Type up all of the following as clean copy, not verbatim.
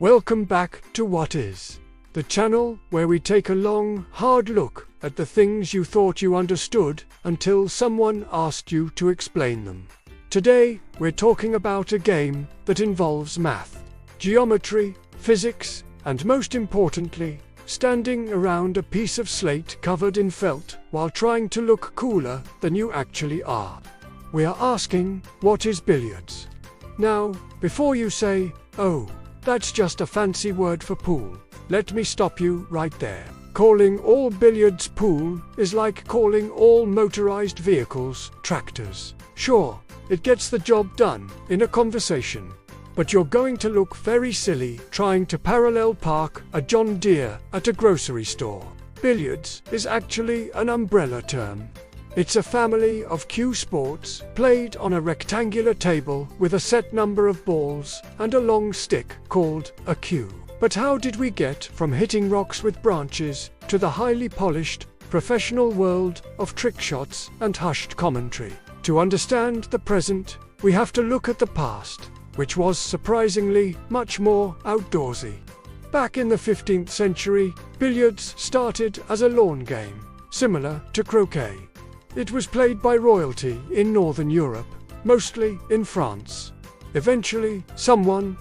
Welcome back to What Is, the channel where we take a long, hard look at the things you thought you understood until someone asked you to explain them. Today, we're talking about a game that involves math, geometry, physics, and most importantly, standing around a piece of slate covered in felt while trying to look cooler than you actually are. We are asking, what is billiards? Now, before you say, oh, that's just a fancy word for pool, let me stop you right there. Calling all billiards pool is like calling all motorized vehicles tractors. Sure, it gets the job done in a conversation, but you're going to look very silly trying to parallel park a John Deere at a grocery store. Billiards is actually an umbrella term. It's a family of cue sports played on a rectangular table with a set number of balls and a long stick called a cue. But how did we get from hitting rocks with branches to the highly polished, professional world of trick shots and hushed commentary? To understand the present, we have to look at the past, which was surprisingly much more outdoorsy. Back in the 15th century, billiards started as a lawn game, similar to croquet. It was played by royalty in Northern Europe, mostly in France. Eventually,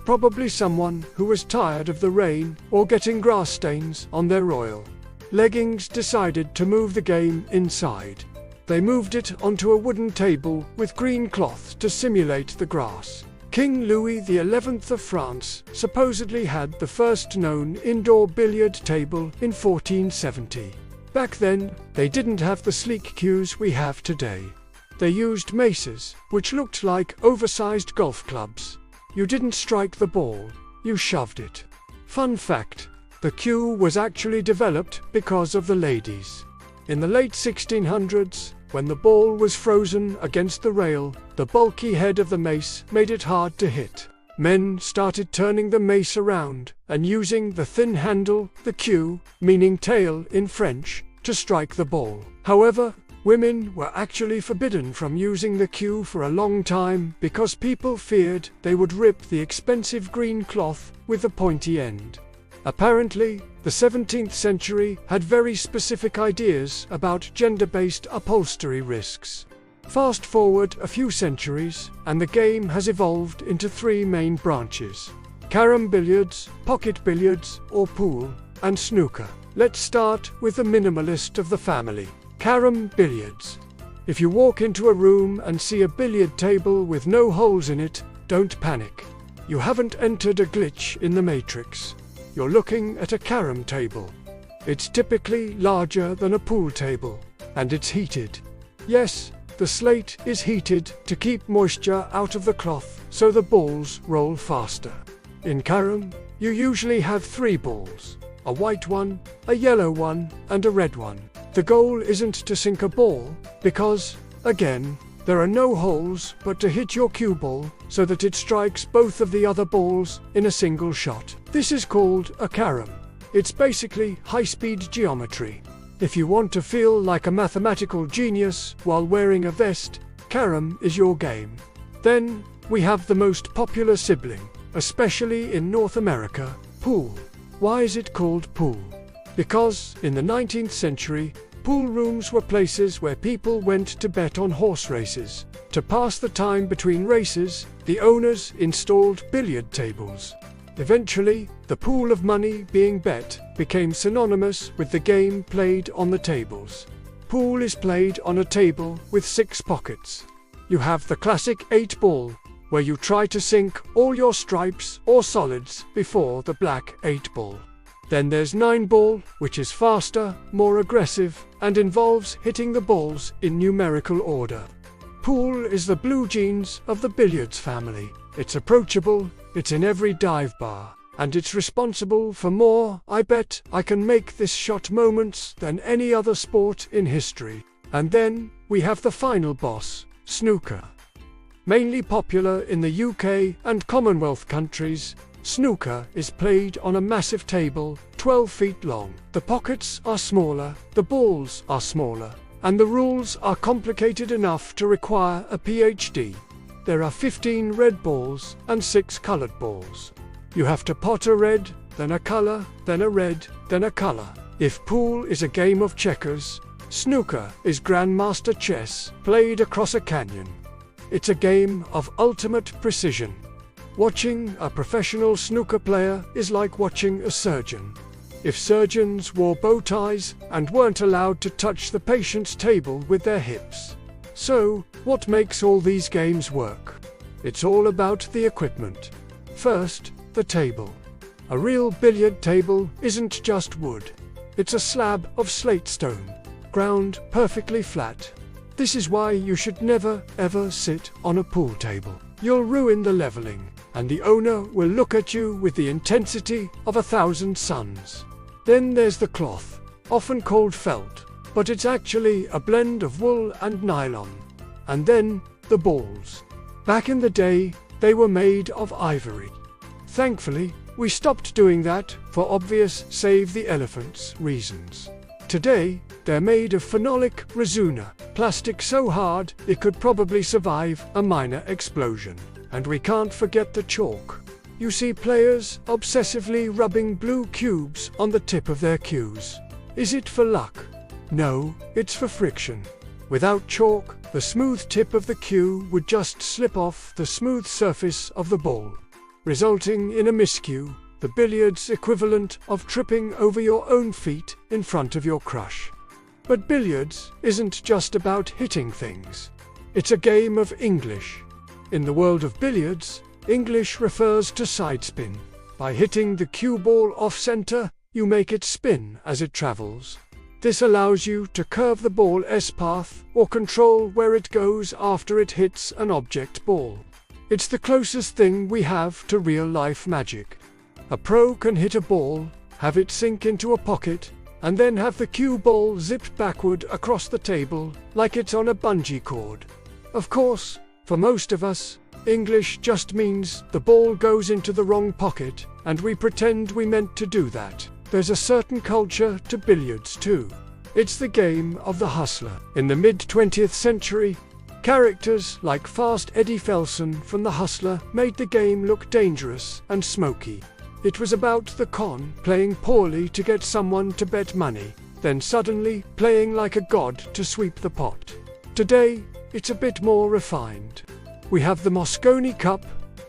probably someone who was tired of the rain or getting grass stains on their royal leggings, decided to move the game inside. They moved it onto a wooden table with green cloth to simulate the grass. King Louis XI of France supposedly had the first known indoor billiard table in 1470. Back then, they didn't have the sleek cues we have today. They used maces, which looked like oversized golf clubs. You didn't strike the ball, you shoved it. Fun fact, the cue was actually developed because of the ladies. In the late 1600s, when the ball was frozen against the rail, the bulky head of the mace made it hard to hit. Men started turning the mace around and using the thin handle, the cue, meaning tail in French, to strike the ball. However, women were actually forbidden from using the cue for a long time because people feared they would rip the expensive green cloth with the pointy end. Apparently, the 17th century had very specific ideas about gender-based upholstery risks. Fast forward a few centuries, and the game has evolved into three main branches: Carom Billiards, Pocket Billiards or Pool, and Snooker. Let's start with the minimalist of the family, Carom Billiards. If you walk into a room and see a billiard table with no holes in it, don't panic. You haven't entered a glitch in the Matrix. You're looking at a carom table. It's typically larger than a pool table, and it's heated. Yes, the slate is heated to keep moisture out of the cloth so the balls roll faster. In carom, you usually have three balls: a white one, a yellow one, and a red one. The goal isn't to sink a ball, because, again, there are no holes, but to hit your cue ball so that it strikes both of the other balls in a single shot. This is called a carom. It's basically high-speed geometry. If you want to feel like a mathematical genius while wearing a vest, carom is your game. Then, we have the most popular sibling, especially in North America, pool. Why is it called pool? Because, in the 19th century, pool rooms were places where people went to bet on horse races. To pass the time between races, the owners installed billiard tables. Eventually, the pool of money being bet became synonymous with the game played on the tables. Pool is played on a table with 6 pockets. You have the classic 8-ball, where you try to sink all your stripes or solids before the black 8-ball. Then there's 9-ball, which is faster, more aggressive, and involves hitting the balls in numerical order. Pool is the blue jeans of the billiards family. It's approachable, it's in every dive bar, and it's responsible for more "I bet I can make this shot" moments than any other sport in history. And then, we have the final boss, snooker. Mainly popular in the UK and Commonwealth countries, snooker is played on a massive table, 12 feet long. The pockets are smaller, the balls are smaller, and the rules are complicated enough to require a PhD. There are 15 red balls and 6 colored balls. You have to pot a red, then a color, then a red, then a color. If pool is a game of checkers, snooker is grandmaster chess played across a canyon. It's a game of ultimate precision. Watching a professional snooker player is like watching a surgeon. If surgeons wore bow ties and weren't allowed to touch the patient's table with their hips. So, what makes all these games work? It's all about the equipment. First, the table. A real billiard table isn't just wood. It's a slab of slate stone, ground perfectly flat. This is why you should never ever sit on a pool table. You'll ruin the leveling, and the owner will look at you with the intensity of 1,000 suns. Then there's the cloth, often called felt, but it's actually a blend of wool and nylon. And then, the balls. Back in the day, they were made of ivory. Thankfully, we stopped doing that for obvious save the elephants reasons. Today, they're made of phenolic resin, plastic so hard it could probably survive a minor explosion. And we can't forget the chalk. You see players obsessively rubbing blue cubes on the tip of their cues. Is it for luck? No, it's for friction. Without chalk, the smooth tip of the cue would just slip off the smooth surface of the ball, resulting in a miscue, the billiards equivalent of tripping over your own feet in front of your crush. But billiards isn't just about hitting things. It's a game of English. In the world of billiards, English refers to side spin. By hitting the cue ball off-center, you make it spin as it travels. This allows you to curve the ball's path or control where it goes after it hits an object ball. It's the closest thing we have to real-life magic. A pro can hit a ball, have it sink into a pocket, and then have the cue ball zipped backward across the table like it's on a bungee cord. Of course, for most of us, English just means the ball goes into the wrong pocket, and we pretend we meant to do that. There's a certain culture to billiards too. It's the game of the hustler. In the mid-20th century, characters like Fast Eddie Felson from The Hustler made the game look dangerous and smoky. It was about the con playing poorly to get someone to bet money, then suddenly playing like a god to sweep the pot. Today, it's a bit more refined. We have the Moscone Cup,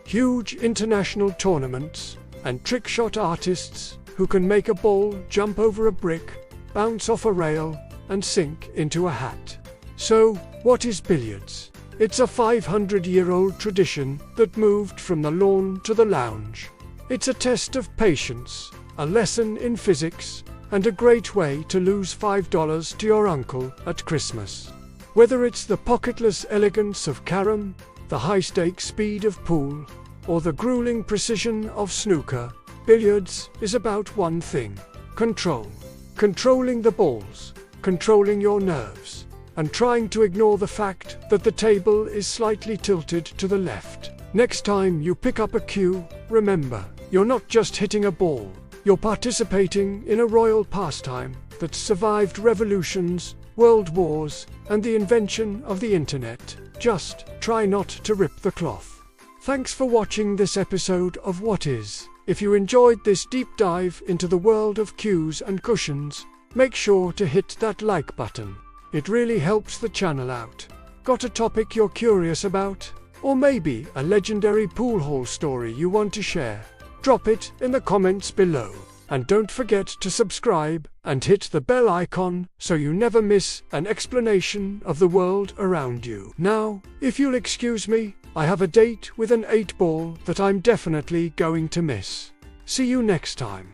huge international tournaments, and trick shot artists who can make a ball jump over a brick, bounce off a rail, and sink into a hat. So, what is billiards? It's a 500-year-old tradition that moved from the lawn to the lounge. It's a test of patience, a lesson in physics, and a great way to lose $5 to your uncle at Christmas. Whether it's the pocketless elegance of carom, the high-stakes speed of pool, or the grueling precision of snooker, billiards is about one thing: control. Controlling the balls, controlling your nerves, and trying to ignore the fact that the table is slightly tilted to the left. Next time you pick up a cue, remember, you're not just hitting a ball, you're participating in a royal pastime that's survived revolutions, world wars, and the invention of the internet. Just try not to rip the cloth. Thanks for watching this episode of What Is. If you enjoyed this deep dive into the world of cues and cushions, make sure to hit that like button. It really helps the channel out. Got a topic you're curious about? Or maybe a legendary pool hall story you want to share? Drop it in the comments below. And don't forget to subscribe and hit the bell icon so you never miss an explanation of the world around you. Now, if you'll excuse me, I have a date with an 8-ball that I'm definitely going to miss. See you next time.